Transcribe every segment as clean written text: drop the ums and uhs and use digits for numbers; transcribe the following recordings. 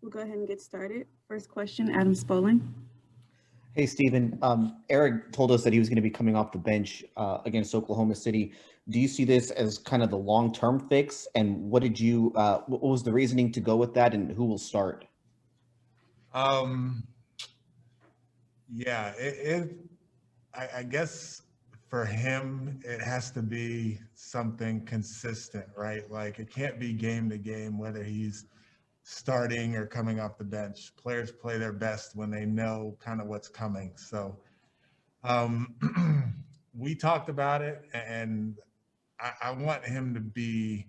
We'll go ahead and get started. First question, Adam Spolin. Hey, Stephen. Eric told us that he was going to be coming off the bench against Oklahoma City. Do you see this as kind of the long-term fix? And what was the reasoning to go with that, and who will start? Yeah, I guess for him, it has to be something consistent, right? Like it can't be game to game, whether he's starting or coming off the bench. Players play their best when they know kind of what's coming. So we talked about it, and I want him to be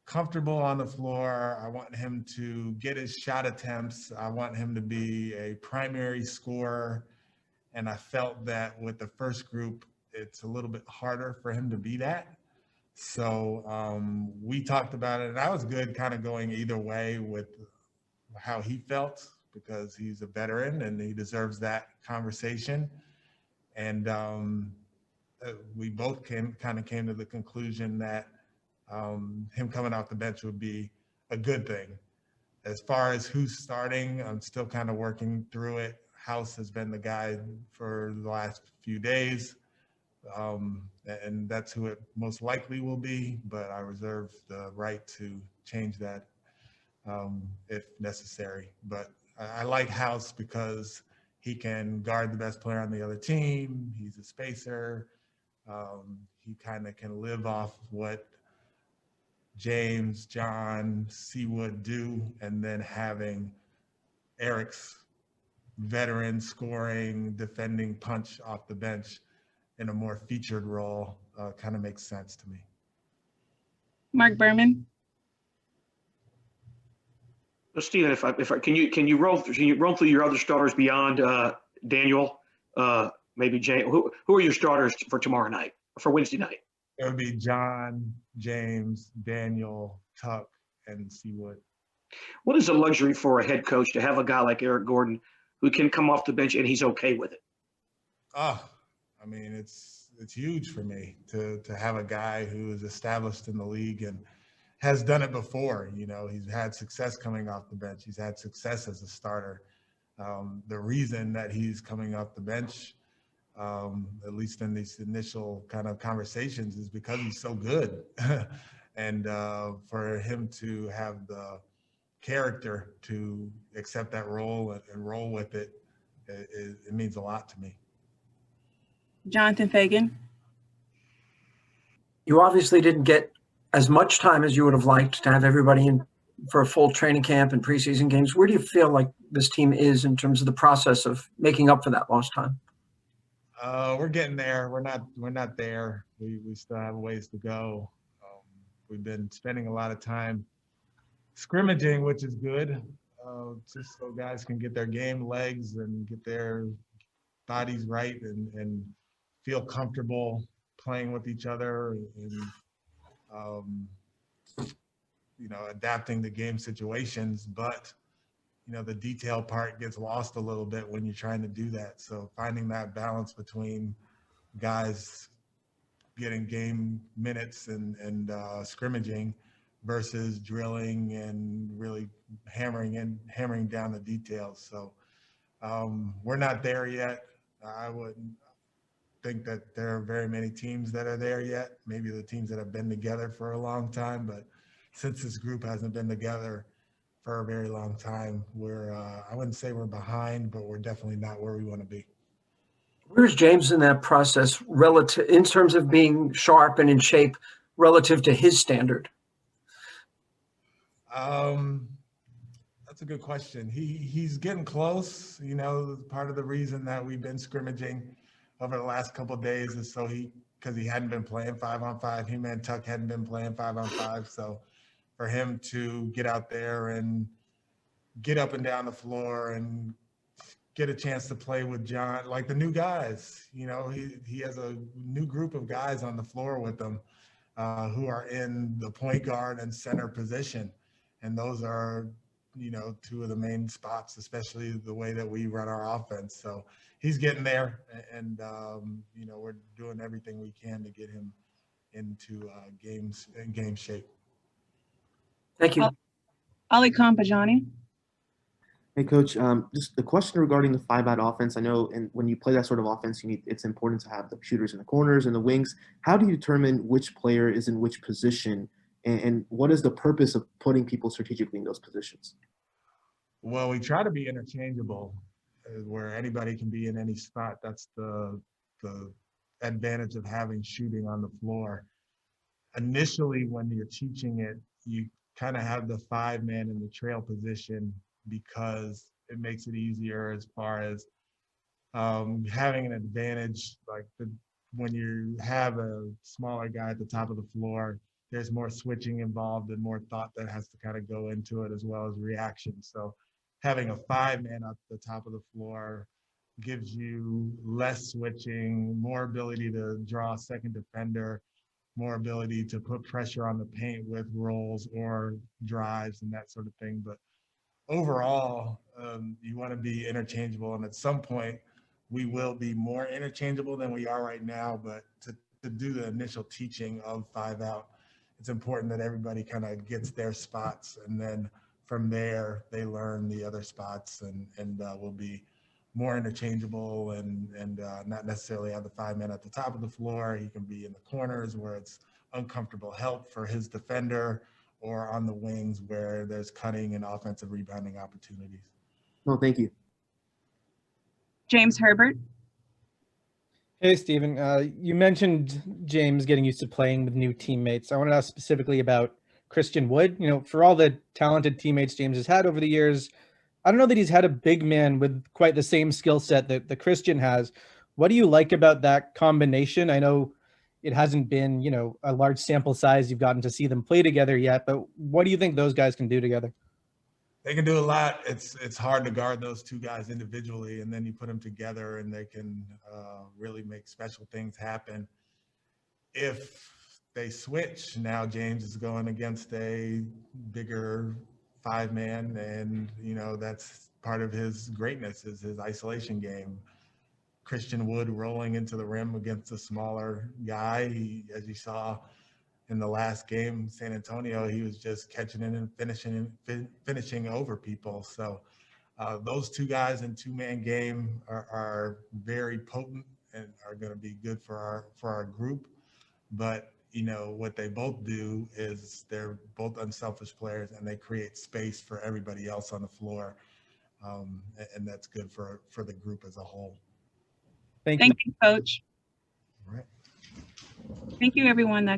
comfortable on the floor. I want him to get his shot attempts. I want him to be a primary scorer. And I felt that with the first group, it's a little bit harder for him to be that. So we talked about it, and I was good kind of going either way with how he felt because he's a veteran and he deserves that conversation. And we both came to the conclusion that him coming off the bench would be a good thing. As far as who's starting, I'm still kind of working through it. House has been the guy for the last few days, and that's who it most likely will be, but I reserve the right to change that if necessary. But I like House because he can guard the best player on the other team. He's a spacer. He kind of can live off what James, John, Seawood do, and then having Eric's veteran scoring, defending punch off the bench in a more featured role kind of makes sense to me. Mark Berman. So Stephen, can you run through your other starters beyond Danuel? Maybe James. Who are your starters for tomorrow night or for Wednesday night? It would be John, James, Danuel, Tuck, and Seawood. What is a luxury for a head coach to have a guy like Eric Gordon who can come off the bench and he's okay with it? I mean, it's huge for me to have a guy who is established in the league and has done it before. You know, he's had success coming off the bench. He's had success as a starter. The reason that he's coming off the bench, at least in these initial kind of conversations, is because he's so good. And for him to have the character to accept that role and roll with it, it means a lot to me. Jonathan Fagan. You obviously didn't get as much time as you would have liked to have everybody in for a full training camp and preseason games. Where do you feel like this team is in terms of the process of making up for that lost time? We're getting there. We're not there. We still have a ways to go. We've been spending a lot of time scrimmaging, which is good, just so guys can get their game legs and get their bodies right and feel comfortable playing with each other and adapting to game situations. But the detail part gets lost a little bit when you're trying to do that. So finding that balance between guys getting game minutes and scrimmaging versus drilling and really hammering down the details. So we're not there yet. I wouldn't think that there are very many teams that are there yet. Maybe the teams that have been together for a long time, but since this group hasn't been together for a very long time, I wouldn't say we're behind, but we're definitely not where we want to be. Where's James in that process relative in terms of being sharp and in shape relative to his standard? That's a good question. He's getting close. Part of the reason that we've been scrimmaging over the last couple of days is because he hadn't been playing 5-on-5. Him and Tuck hadn't been playing 5-on-5. So for him to get out there and get up and down the floor and get a chance to play with John, like the new guys, he has a new group of guys on the floor with him who are in the point guard and center position. And those are, two of the main spots, especially the way that we run our offense. So he's getting there, and we're doing everything we can to get him into game shape. Thank you. Ali Kompajani. Hey, Coach. Just a question regarding the five-out offense. I know, and when you play that sort of offense, it's important to have the shooters in the corners and the wings. How do you determine which player is in which position, and what is the purpose of putting people strategically in those positions? Well, we try to be interchangeable, where anybody can be in any spot. That's the advantage of having shooting on the floor. Initially, when you're teaching it, you kind of have the 5-man in the trail position because it makes it easier as far as having an advantage. When you have a smaller guy at the top of the floor, there's more switching involved and more thought that has to kind of go into it, as well as reaction. So having a 5-man at the top of the floor gives you less switching, more ability to draw a second defender, more ability to put pressure on the paint with rolls or drives and that sort of thing. But overall, you want to be interchangeable. And at some point, we will be more interchangeable than we are right now. But to do the initial teaching of Fiveout, it's important that everybody kind of gets their spots. And then from there, they learn the other spots and will be more interchangeable and not necessarily have the 5-man at the top of the floor. He can be in the corners where it's uncomfortable help for his defender, or on the wings where there's cutting and offensive rebounding opportunities. No, thank you. James Herbert. Hey, Stephen. You mentioned James getting used to playing with new teammates. I wanted to ask specifically about Christian Wood. For all the talented teammates James has had over the years, I don't know that he's had a big man with quite the same skill set that the Christian has. What do you like about that combination? I know it hasn't been, a large sample size you've gotten to see them play together yet, but what do you think those guys can do together? They can do a lot. It's hard to guard those two guys individually, and then you put them together and they can really make special things happen. If they switch, now James is going against a bigger 5-man, and that's part of his greatness is his isolation game. Christian Wood rolling into the rim against a smaller guy. As you saw in the last game, San Antonio, he was just catching it and finishing over people. So those two guys in 2-man game are very potent and are going to be good for our group. But what they both do is they're both unselfish players, and they create space for everybody else on the floor, and that's good for the group as a whole. Thank you. Thank you, Coach. All right. Thank you, everyone. That